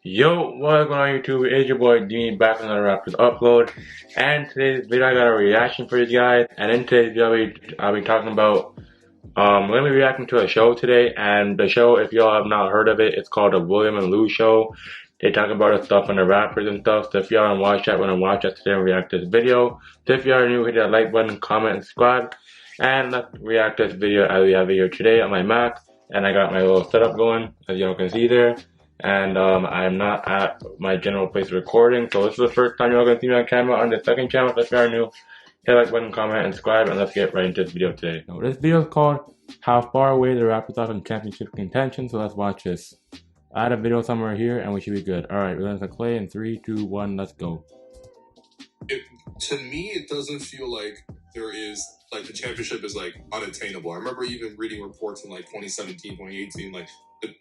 Yo, what's going on YouTube? It's your boy Dean back on another Raptors upload. And today's video I got a reaction for you guys. And in today's video I'll be talking about we're gonna be reacting to a show today, and the show, if y'all have not heard of it, it's called the William and Lou Show. They talk about the stuff on the Raptors and stuff. So if y'all want to watch that, today and react to this video. So if y'all are new, hit that like button, comment, and subscribe. And let's react to this video as we have it here today on my Mac. And I got my little setup going, as y'all can see there. And I'm not at my general place of recording, so this is the first time y'all gonna see me on camera on the second channel. So if you are new, hit the like button, comment, and subscribe, and let's get right into this video today. Now, this video is called How Far Away the Raptors Are from Championship Contention, so let's watch this. I had a video somewhere here, and we should be good. Alright, we're gonna play in 3, 2, 1, let's go. To me, it doesn't feel like there is, like, the championship is, like, unattainable. I remember even reading reports in, like, 2017, 2018, like,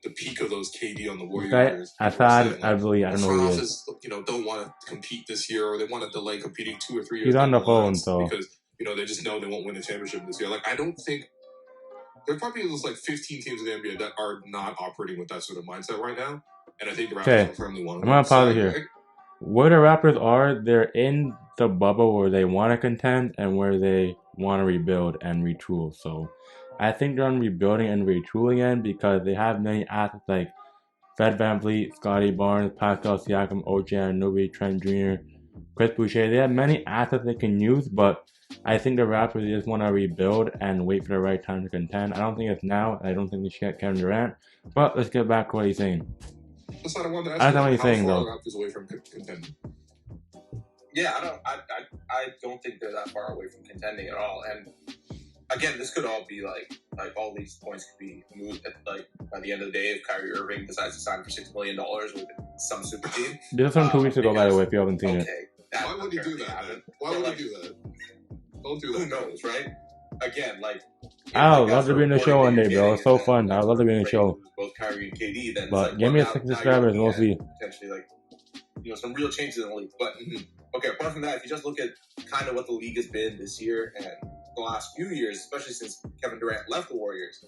the peak of those KD on the Warriors. Asad Alvi, I don't know who he is. Don't want to compete this year, or they want to delay competing 2 or 3 years. He's on the phone, so. Because, they just know they won't win the championship this year. Like, I don't think... There are probably those, like, 15 teams in the NBA that are not operating with that sort of mindset right now. And I think the Raptors are firmly one of them. I'm gonna pause it here. Where the Raptors are, they're in the bubble where they want to contend and where they want to rebuild and retool. So I think they're on rebuilding and retooling end because they have many assets like Fred VanVleet, Scotty Barnes, Pascal Siakam, OJ Anunoby, Trent Jr., Chris Boucher. They have many assets they can use, but I think the Raptors just want to rebuild and wait for the right time to contend. I don't think it's now. I don't think they should get Kevin Durant. But let's get back to what he's saying. That's not what he's saying, though. Raptors away from contending. Yeah, I don't think they're that far away from contending at all. And again, this could all be like all these points could be moved at, like, by the end of the day if Kyrie Irving decides to sign for $6 million with some super team. This was from 2 weeks ago, by the way, if you haven't seen it. Why would he do that, man? Why would he do that? Don't do that. Who knows, right? Again, like... I would love to be in the show one day, bro. It's so fun. I would love to be in the show. Both Kyrie and KD, then but like, give me a 6 subscribers and we'll see. Potentially, like, some real changes in the league. But, okay, apart from that, if you just look at kind of what the league has been this year and the last few years, especially since Kevin Durant left the Warriors,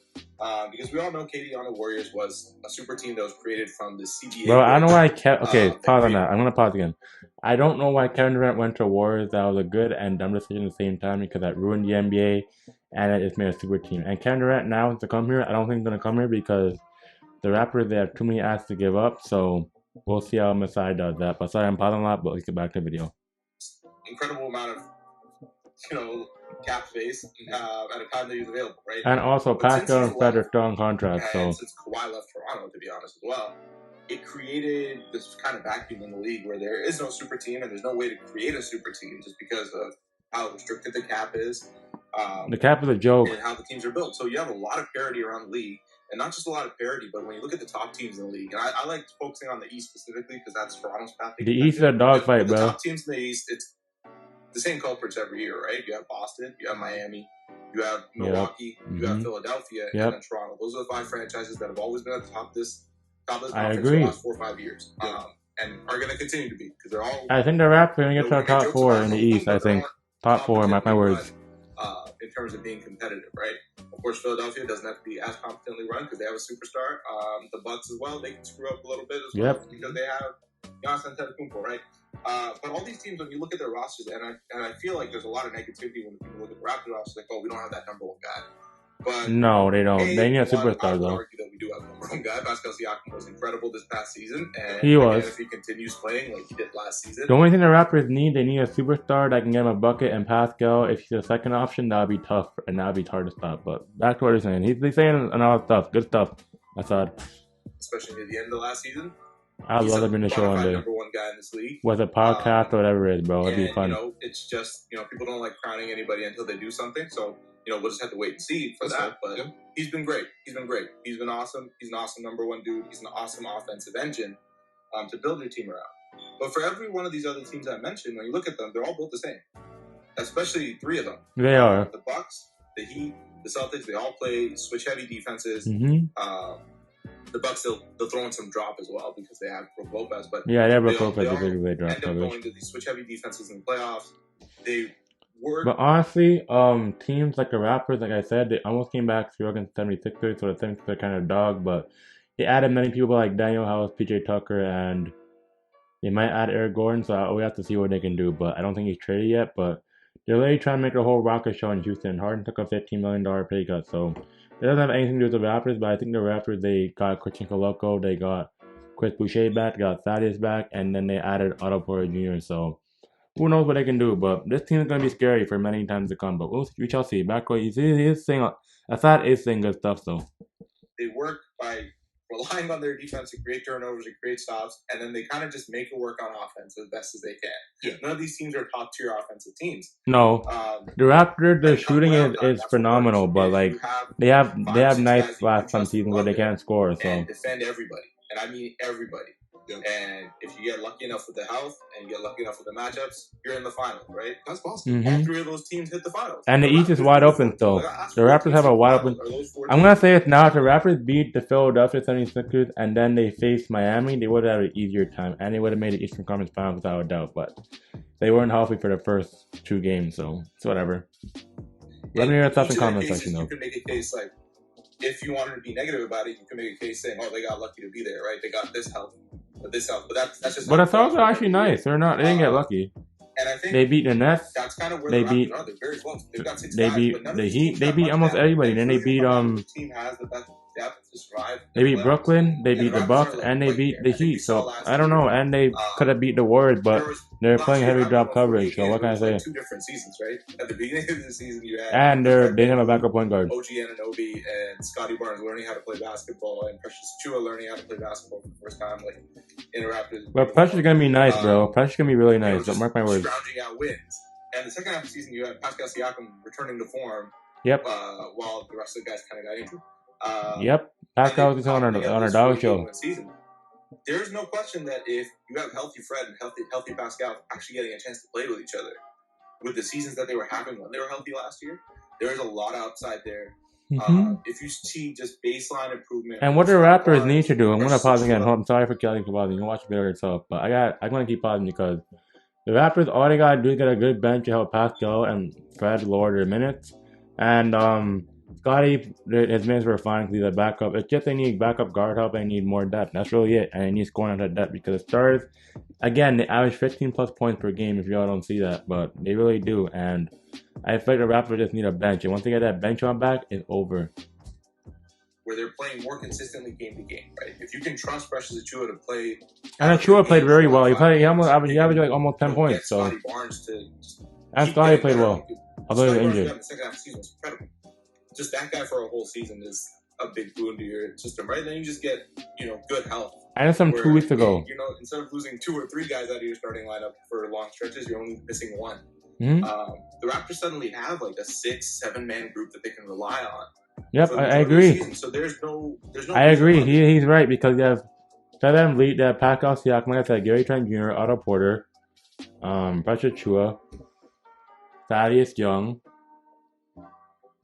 because we all know KD on the Warriors was a super team that was created from the CBA. Bro, I don't know why okay, pause on that. I'm going to pause again. I don't know why Kevin Durant went to Warriors. That was a good and dumb decision at the same time because that ruined the NBA and it just made a super team. And Kevin Durant now to come here, I don't think he's going to come here because the Raptors, they have too many assets to give up. So we'll see how Masai does that. But sorry, I'm pausing a lot, but let's get back to the video. Incredible amount of, cap space at a time that he was available, right? And also, Pascal and Fred are still on contract. So since Kawhi left Toronto, to be honest as well, it created this kind of vacuum in the league where there is no super team and there's no way to create a super team just because of how restricted the cap is. The cap is a joke. And how the teams are built. So you have a lot of parity around the league. And not just a lot of parity, but when you look at the top teams in the league, and I like focusing on the East specifically because that's Toronto's path. The East is a dogfight, bro. The top teams in the East, it's the same culprits every year, right? You have Boston, you have Miami, you have Milwaukee, you have Philadelphia, and then Toronto. Those are the 5 franchises that have always been at the top of this conference for the last 4 or 5 years. And are going to continue to be because they're all... I think the Raptors are going to get to the top 4 in the East, I think. Top 4, mark my words. In terms of being competitive, right? Of course, Philadelphia doesn't have to be as competently run because they have a superstar. The Bucks as well, they can screw up a little bit as well because they have Giannis Antetokounmpo, right? But all these teams, when you look at their rosters, and I feel like there's a lot of negativity when people look at the Raptors rosters, like, oh, we don't have that number 1 guy. But no, they don't. They need a superstar, though. I would argue that we do have a number 1 guy. Pascal Siakam was incredible this past season, and he was. If he continues playing like he did last season, the only thing the Raptors need, they need a superstar that can get him a bucket. And Pascal, if he's a second option, that'll be tough, and that'll be hard to stop. But back to what he's saying, he's saying another stuff, good stuff. That's odd. Especially near the end of last season. I'd love to be in the show one day. Number 1 guy in this league. With a podcast or whatever it is, bro. It'd be fun. It's just people don't like crowning anybody until they do something. So we'll just have to wait and see for that. But he's been great. He's been great. He's been awesome. He's an awesome number 1 dude. He's an awesome offensive engine to build your team around. But for every one of these other teams I mentioned, when you look at them, they're all built the same. Especially 3 of them. They are. The Bucks, the Heat, the Celtics. They all play switch-heavy defenses. The Bucks, they'll throw in some drop as well because they have Brook Lopez. But yeah, they have Brook Lopez. They drop end up going to these switch-heavy defenses in the playoffs. But honestly, teams like the Raptors, like I said, they almost came back 0 against 76ers, so the 76ers are kind of dog. But they added many people like Daniel House, PJ Tucker, and they might add Eric Gordon. So we have to see what they can do. But I don't think he's traded yet. But they're really trying to make a whole Rocket show in Houston. Harden took a $15 million pay cut, so it doesn't have anything to do with the Raptors. But I think the Raptors, they got Christian Coloco, they got Chris Boucher back, got Thaddeus back, and then they added Otto Porter Jr. So who knows what they can do? But this team is going to be scary for many times to come. But we shall see. Backcourt, he is saying, Asad is saying good stuff, so. They work by relying on their defense to create turnovers and create stops, and then they kind of just make it work on offense as best as they can. Yeah. None of these teams are top-tier offensive teams. No. The Raptors, the shooting is phenomenal, but like they have nights last some seasons where they can't score. So and defend everybody, and I mean everybody. Yep. And if you get lucky enough with the health and you get lucky enough with the matchups, you're in the finals, right? That's possible. Mm-hmm. All three of those teams hit the finals. And the East is wide open still. The Raptors have a wide open. I'm going to say it now. If the Raptors beat the Philadelphia 76ers and then they faced Miami, they would have had an easier time. And they would have made the Eastern Conference Finals without a doubt. But they weren't healthy for the first two games, so it's whatever. Let me hear your thoughts in the comment section, though. You can make a case like, if you wanted to be negative about it, you can make a case saying, oh, they got lucky to be there, right? They got this health. But that's just. But the Thugs are actually nice. They're not. They didn't get lucky. And I think they beat the Nets. That's kind of where they the beat. Raptors are. They're very close. They've got 6 they guys, beat but the Heat. They beat almost everybody. Then they beat The team has the best depth to survive. They beat Brooklyn. They beat the Bucks, and they beat the Heat. So I don't know. And they could have beat the Warriors, but they're playing heavy drop coverage. So what can I say? 2 different seasons, right? At the beginning of the season, you had and they have a backup point guard. OG Anunoby and Scotty Barnes learning how to play basketball, and Precious Achiuwa learning how to play basketball for the first time, like in the Raptors. But Precious is gonna be nice, bro. Precious is gonna be really nice. Don't mark my words. Scrounging out wins. And the second half of the season, you had Pascal Siakam returning to form. Yep. While the rest of the guys kind of got injured. Yep. Pascal was on our dog show. Season. There's no question that if you have healthy Fred and healthy Pascal actually getting a chance to play with each other, with the seasons that they were having when they were healthy last year, there is a lot of upside there. Mm-hmm. If you see just baseline improvement. And what the Raptors need to do, I'm gonna pause again. I'm sorry for killing you pausing. You can watch the video yourself, but I'm gonna keep pausing because the Raptors, all they gotta do is get a good bench to help Pascal and Fred lower their minutes. And Scotty, his minutes were fine because he's a backup. It's just they need backup guard help. They need more depth. That's really it. And they need scoring out of depth because the stars, again, they average 15 plus points per game if y'all don't see that. But they really do. And I feel like the Raptors just need a bench. And once they get that bench on back, it's over. Where they're playing more consistently game to game, right? If you can trust Precious Achiuwa to play. And Achiuwa played very well. He averaged like almost 10 points. So. Scotty Barnes to and Scotty played well. Although he was injured. The second half of the season was incredible. Just that guy for a whole season is a big boon to your system, right? Then you just get, good health. And it's 2 weeks ago. Instead of losing 2 or 3 guys out of your starting lineup for long stretches, you're only missing 1. Mm-hmm. The Raptors suddenly have like a 6-7 man group that they can rely on. Yep, I agree. So there's no. I agree. He's right because you have Fred Lead, that Pascal Siakam, like I said, Gary Trent Jr., Otto Porter, Precious Achiuwa, Thaddeus Young.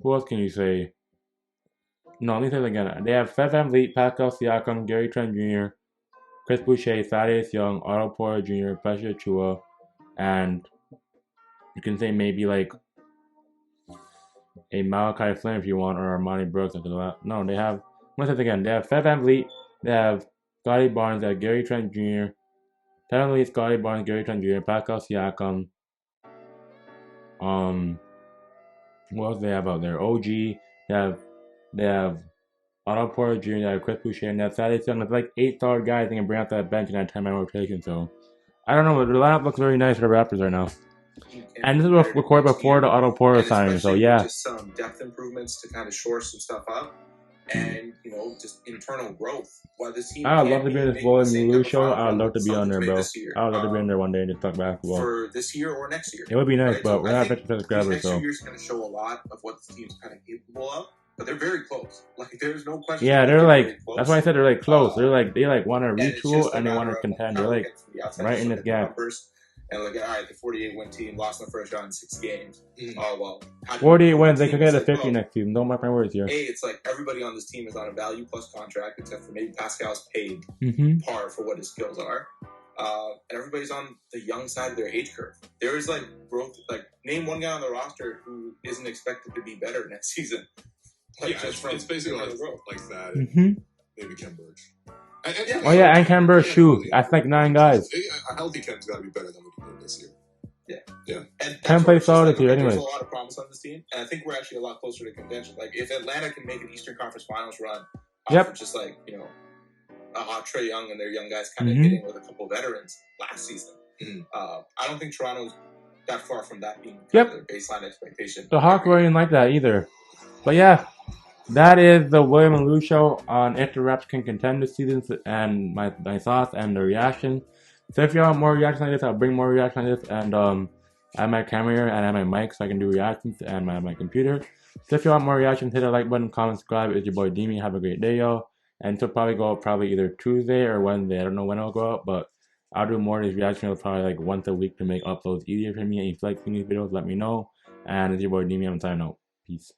Who else can you say? No, let me say it again. They have Fred VanVleet, Pascal Siakam, Gary Trent Jr., Chris Boucher, Thaddeus Young, Otto Porter Jr., Precious Achiuwa, and you can say maybe like a Malachi Flynn if you want, or Armani Brooks. No, they have. I'm going to say it again. They have Fred VanVleet, they have Scotty Barnes, they have Gary Trent Jr., Fred VanVleet, Scotty Barnes, Gary Trent Jr., Pascal Siakam. What else do they have out there? OG. They have Otto Porter Jr., they have Chris Boucher, and that's Thaddeus Young. It's like 8 solid guys they can bring out that bench in that 10-man rotation. So I don't know. The lineup looks very nice for the Raptors right now. And this was recorded before the Otto Porter signing. So yeah. Just some depth improvements to kind of shore some stuff up, and just internal growth. While this team, I would love to be in this Boy Mulu show. I would love to be on there, bro. I would love to be in there one day and just talk basketball. For this year or next year. It would be nice, right? but we're not 50 subscribers, so. Next 2 years going to show a lot of what this team's kind of capable of, but they're very close. Like there's no question. Yeah, they're like. That's why I said they're like close. They want to retool and they want to contend. They're like right in this gap. And look at, all right, the 48-win team lost in the first round in 6 games. Oh, well. 48 wins, they could get a 50 next season. Don't mark my words here. It's like everybody on this team is on a value plus contract, except for maybe Pascal's paid par for what his skills are. And everybody's on the young side of their age curve. There is like growth. Like, name one guy on the roster who isn't expected to be better next season. Like, it's basically like that. Mm-hmm. maybe Ken Burge. And Ken Burge, shoot. That's like 9 guys. A healthy Ken's got to be better than what he did this year. Yeah. And Ken plays solid here anyway. There's a lot of promise on this team, and I think we're actually a lot closer to contention. Like, if Atlanta can make an Eastern Conference Finals run, just like, Trae Young and their young guys kind of hitting with a couple of veterans last season, I don't think Toronto's that far from that being their baseline expectation. The Hawks weren't like that either. But yeah, that is the William and Lou show on if the Raptors can contend this season, and my thoughts and the reaction. So if you want more reactions like this, I'll bring more reactions like this, and I have my camera here and I have my mic so I can do reactions, and I have my computer. So if you want more reactions, hit the like button, comment, subscribe. It's your boy Demi. Have a great day, y'all. And it'll probably go up either Tuesday or Wednesday. I don't know when it'll go up, but I'll do more of these reactions probably like once a week to make uploads easier for me. And if you like seeing these videos, let me know. And it's your boy Demi. I'm signing out. Peace.